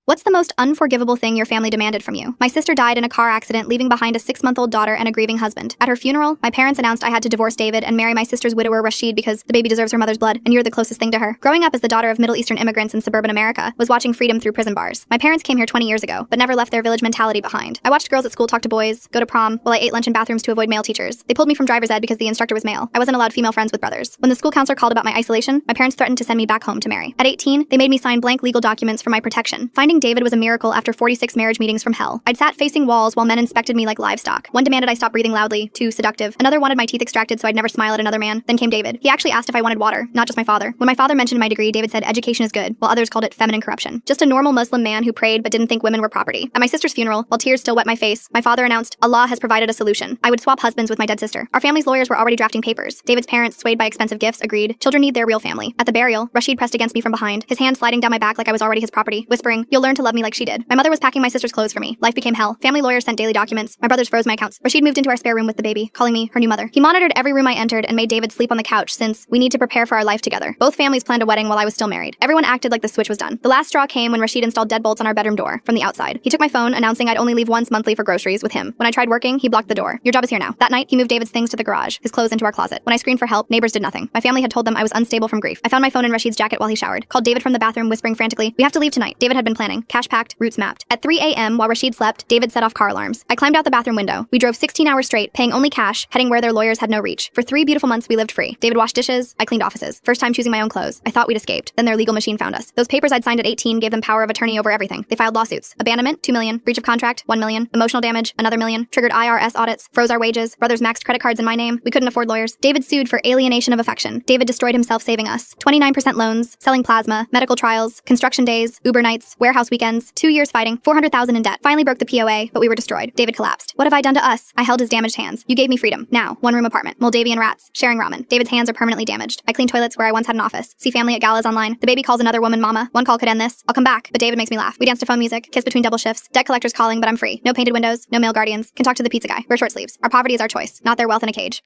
What's the most unforgivable thing your family demanded from you? My sister died in a car accident, leaving behind a 6-month-old daughter and a grieving husband. At her funeral, my parents announced I had to divorce David and marry my sister's widower Rashid because the baby deserves her mother's blood, and you're the closest thing to her. Growing up as the daughter of Middle Eastern immigrants in suburban America was watching freedom through prison bars. My parents came here 20 years ago, but never left their village mentality behind. I watched girls at school talk to boys, go to prom, while I ate lunch in bathrooms to avoid male teachers. They pulled me from driver's ed because the instructor was male. I wasn't allowed female friends with brothers. When the school counselor called about my isolation, my parents threatened to send me back home to marry. At 18, they made me sign blank legal documents for my protection. Finding David was a miracle after 46 marriage meetings from hell. I'd sat facing walls while men inspected me like livestock. One demanded I stop breathing loudly, too seductive. Another wanted my teeth extracted so I'd never smile at another man. Then came David. He actually asked if I wanted water, not just my father. When my father mentioned my degree, David said education is good, while others called it feminine corruption. Just a normal Muslim man who prayed but didn't think women were property. At my sister's funeral, while tears still wet my face, my father announced, Allah has provided a solution. I would swap husbands with my dead sister. Our family's lawyers were already drafting papers. David's parents, swayed by expensive gifts, agreed. Children need their real family. At the burial, Rashid pressed against me from behind, his hand sliding down my back like I was already his property, whispering, "You'll learn to love me like she did." My mother was packing my sister's clothes for me. Life became hell. Family lawyers sent daily documents. My brothers froze my accounts. Rashid moved into our spare room with the baby, calling me her new mother. He monitored every room I entered and made David sleep on the couch since we need to prepare for our life together. Both families planned a wedding while I was still married. Everyone acted like the switch was done. The last straw came when Rashid installed deadbolts on our bedroom door from the outside. He took my phone, announcing I'd only leave once monthly for groceries with him. When I tried working, he blocked the door. "Your job is here now." That night, he moved David's things to the garage, his clothes into our closet. When I screamed for help, neighbors did nothing. My family had told them I was unstable from grief. I found my phone in Rashid's jacket while he showered. Called David from the bathroom, whispering frantically, "We have to leave tonight." David had been planning. Cash packed, routes mapped. At 3 a.m., while Rashid slept, David set off car alarms. I climbed out the bathroom window. We drove 16 hours straight, paying only cash, heading where their lawyers had no reach. For 3 beautiful months, we lived free. David washed dishes. I cleaned offices. First time choosing my own clothes. I thought we'd escaped. Then their legal machine found us. Those papers I'd signed at 18 gave them power of attorney over everything. They filed lawsuits. Abandonment, $2 million. Breach of contract, $1 million. Emotional damage, another $1 million. Triggered IRS audits. Froze our wages. Brothers maxed credit cards in my name. We couldn't afford lawyers. David sued for alienation of affection. David destroyed himself saving us. 29% loans, selling plasma, medical trials, construction days, Uber nights, warehouse weekends, 2 years fighting, $400,000 in debt. Finally broke the POA, but we were destroyed. David collapsed. What have I done to us? I held his damaged hands. You gave me freedom. Now, 1-room apartment. Moldavian rats. Sharing ramen. David's hands are permanently damaged. I clean toilets where I once had an office. See family at galas online. The baby calls another woman mama. One call could end this. I'll come back, but David makes me laugh. We dance to phone music, kiss between double shifts. Debt collectors calling, but I'm free. No painted windows, no male guardians. Can talk to the pizza guy. Wear short sleeves. Our poverty is our choice, not their wealth in a cage.